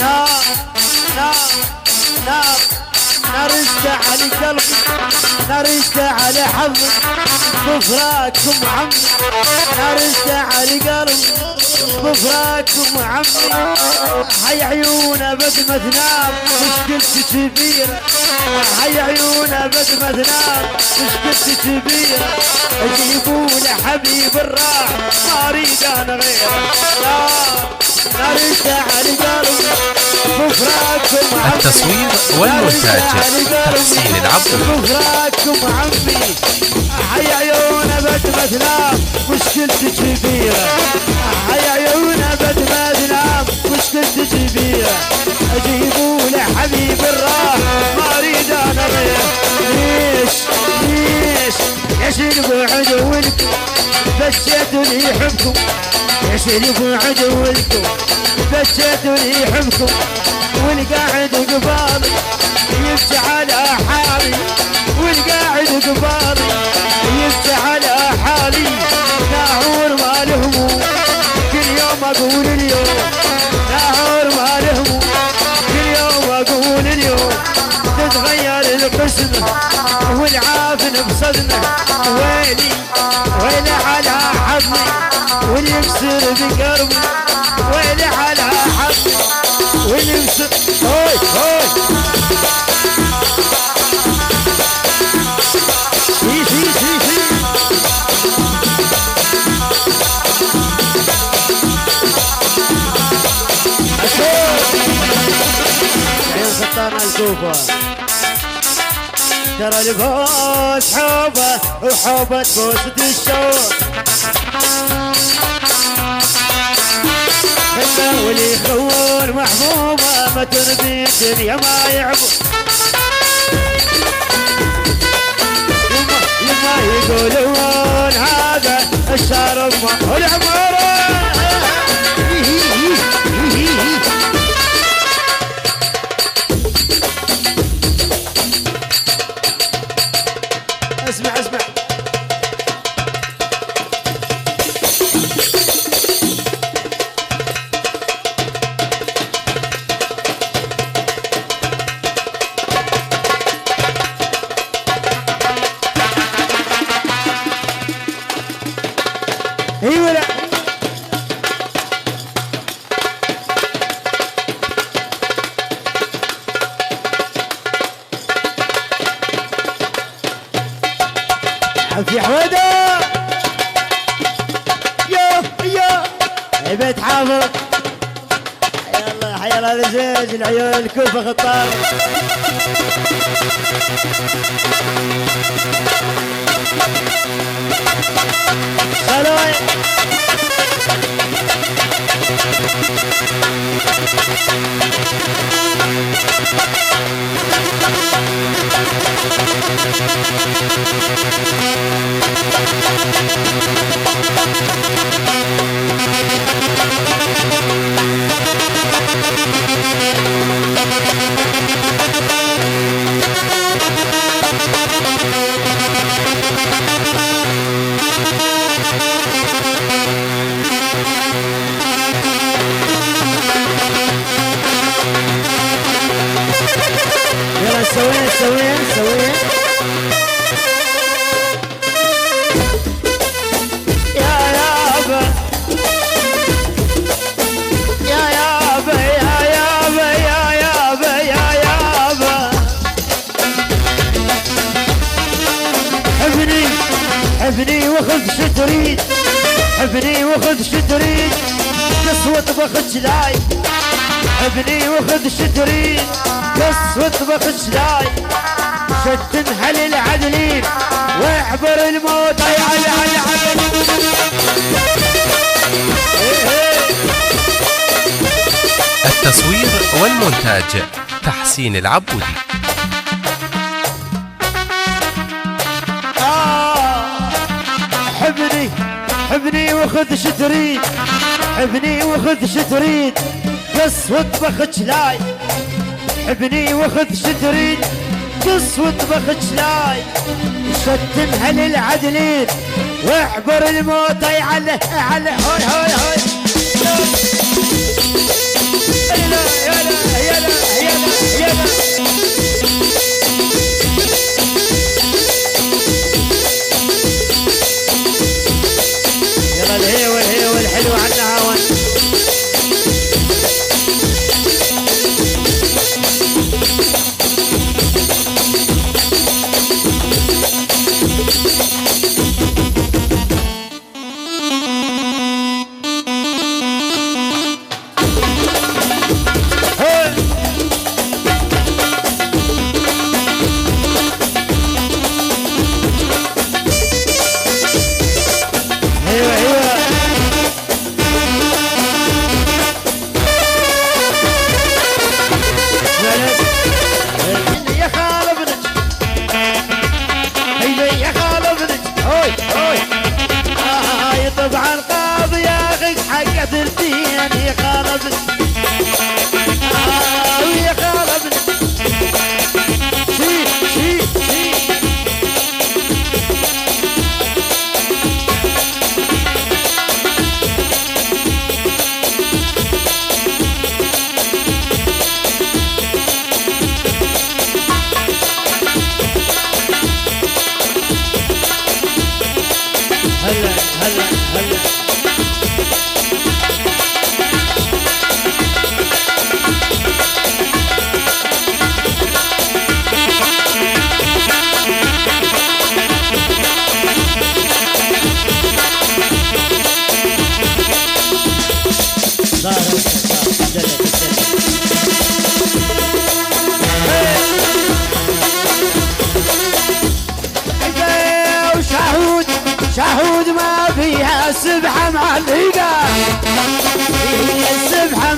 نار نار نار نار اشتعل قلبي، نار اشتعل حظي بفراقكم عمي، نار اشتعل قلبي بفراقكم عمي. هيا عيونه بد ما تنام مشكلتي كبيرة، هيا عيونه بد ما تنام مشكلتي كبيرة. اجيبوا لحبيب الراح ما اريد انا غيره. نار اشتعل قلبي بفراقكم عمي. التصوير والمونتاج تحسين العبد. بفراقكم عمي. هيا عيونه بد ما تنام مشكلتي كبيرة، هيا عيونه بد ما تنام مشكلتي كبيرة. اجيبوا لحبيب الراح ما اريد انا غيره. ليش ليش يشربوا عدوكم بشيتوا لي يحبكم، يشربوا عدوكم بشيتوا لي يحبكم. والقاعد قبالي يبكي على حالي، والقاعد قبالي يبكي على حالي. ناعور ما لهمو كل يوم اقول اليوم، ناعور ما لهمو كل يوم اقول اليوم. تتغير القسمة والعافن بصدمة، ويلي ويلي على حظي واللي يكسر بقلبي، ويلي على حظي واللي يكسر. هوي هوي سي سي سي سي عيون سلطان الكوفة. ترى البوس حوبة وحوبة بوسة الشوق، خلنا واللي يخون محبوبة ما ترضي الدنيا ما يعبو. لما يقولون هذا الشارب ما العمارة. اسمع اسمع ايوه لا في حوده يا يا عبيد حافظ. يلا حيا هذا زيج العيون الكوفه خطار. سلام يلا سوين سوين سوين يا يابا يا يابا يا يابا يا يابا يا يابا. حبني حبني وخذ شو تريد، حبني وخذ شو تريد قصوة بخ جلاي. حبني وخذ شو تريد قصوة بخ جلاي. شد انحل العدلين واعبر الموت على العدل. التصوير والمونتاج تحسين العبودي. حبني حبني وخذ شو تريد، حبني وخذ شو تريد قصوة بخ جلاي. حبني وخذ شو تريد قصوة بخ جلاي. شد انحل العدلين واعبر الموت على هوي هوي هوي. ابن ويا خال ابن شي شي شي هلا هلا هلا شهود ما فيها سبحة معلقة، هي السبحة